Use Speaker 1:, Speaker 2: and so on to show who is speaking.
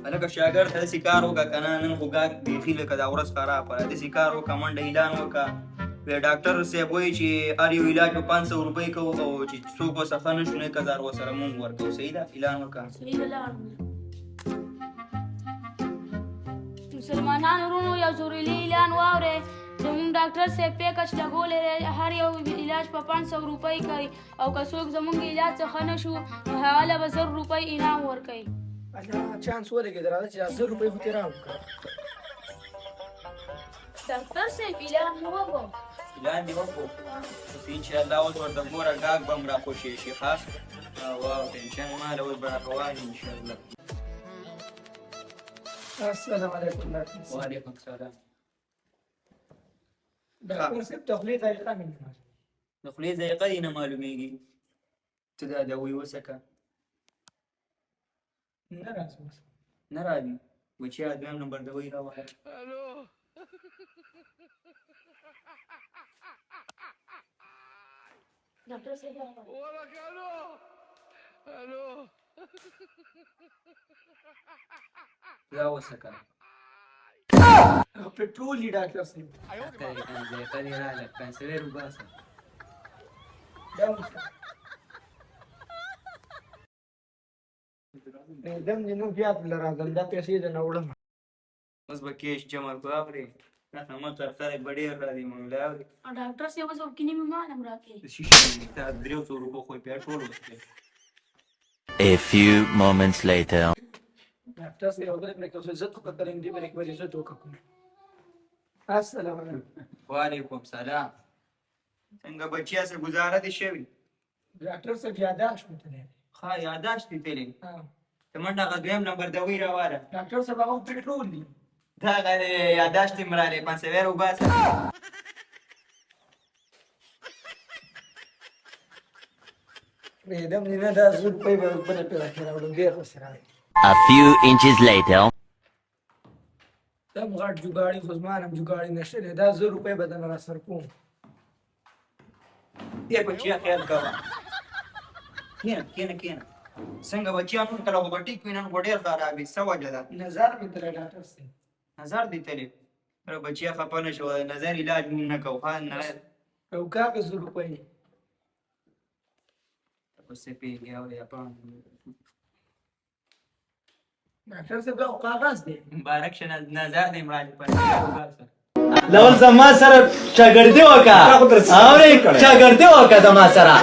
Speaker 1: هلکه شاګرد ته داسې کار وکړه که نه نن خو ګاګ بیخي لکه دا ورځ خرابه ده داسې کار وکړه منډه اعلان وکړه وی ډاکټر صاحب وایي چې هر یو علاج په 500 روپۍ کوو او چې څوک ورڅخه ښه نه شو نو 1000 ورسره مونږ ورکوو صحیح ده اعلان وکړه
Speaker 2: صحیح ده لاړم مسلمانانو ورونو یو ضروري اعلان واورئ زموږ ډاکټر صاحب پیکج لګولی دی هر یو علاج په 500 روپۍ کوي او که څوک زموږ علاج څخه نه شو نو هغه له به 100 روپۍ انعام ورکوي
Speaker 3: الله چانس ولګېد راځه چې 100 روپۍ خو ترې راوکړه
Speaker 2: ډاکټر صاحب اعلان مو وکړو
Speaker 1: اعلان دې وکړو اوس انشاءالله اوس ورته موره ګاګ به هم راخوشې شي ښه واو ټینشن مه له اوس به راروان یو انشاءالله
Speaker 3: السلام علیکم ډاکټر صاحب
Speaker 1: وعلیکم السلام
Speaker 3: ډاکټر صاحب د خولې طریقه مې نه
Speaker 1: د خولې ذایقه یې نه معلومېږي ته دا دوی وڅکه
Speaker 3: نه راځي
Speaker 1: نه راځي بچیا دویم نمبر دوی راوړه
Speaker 2: ډاکټر صاحب
Speaker 1: دا وڅکه
Speaker 3: پټرول دی ډاکټر صاحب
Speaker 1: ذایقه دې راغله پنسلر وباسه
Speaker 3: دا وڅکه دم دې نو بیا بل راغل دا پیسې دې نه وړم
Speaker 1: اوس به کیش جمع کړو اورې ما تر خلک به ډېر راځي مونږ له اورې
Speaker 2: ډاکټر صاحب اوس کینی مې مالم راکړي
Speaker 1: شیشې ته 300 روپو خو یې بیا ټول وسکې
Speaker 4: A few moments later.
Speaker 3: ډاکټر صاحب وګورئ مې کوم څه زه تو کتلم دې مې کوم څه تو کوم السلام علیکم
Speaker 1: وعلیکم سلام څنګه بچیا سره گزاره دي شوی
Speaker 3: ډاکټر صاحب یاداشت مې تللی
Speaker 1: ښه یاداشت دې تللی
Speaker 3: ها
Speaker 1: ته منډه هغه دویم نمبر دوی راواره
Speaker 3: ډاکټر صاحب هغه پټرول دی
Speaker 1: دا هغه یاداشت یې مرالې پنسلر وباسه
Speaker 3: دم دې نه دا 100 روپۍ به بله پې راکړې راوړم ډېر ورسې راغی
Speaker 4: A few inches later.
Speaker 3: دم غټ جوګاړي خو زما هم جوګاړي نشته دی دا 100 روپۍ به درنه راسره کوم
Speaker 1: دې بچیا خیال کوه کښېنه څنګه بچیا نن کله خو به ټیک وي نن خو ډېر خراب وي څه وجه ده
Speaker 3: نظر مې تللی ډاکټر صاحب
Speaker 1: نظر دې تللی یاره بچیا خفه نه شوه نظر علاج مونږ نه کوو ښه
Speaker 3: او کاغذ 100 روپۍ
Speaker 1: اوسې پیږي او یا پام
Speaker 3: ډاکټر صاحب دا خو کاغذ دی
Speaker 1: مبارک شه نظر دې مرالې پنسلر وباسه
Speaker 4: لول زما سره شاګردي وکړه اورې شاګردي وکړه زما سره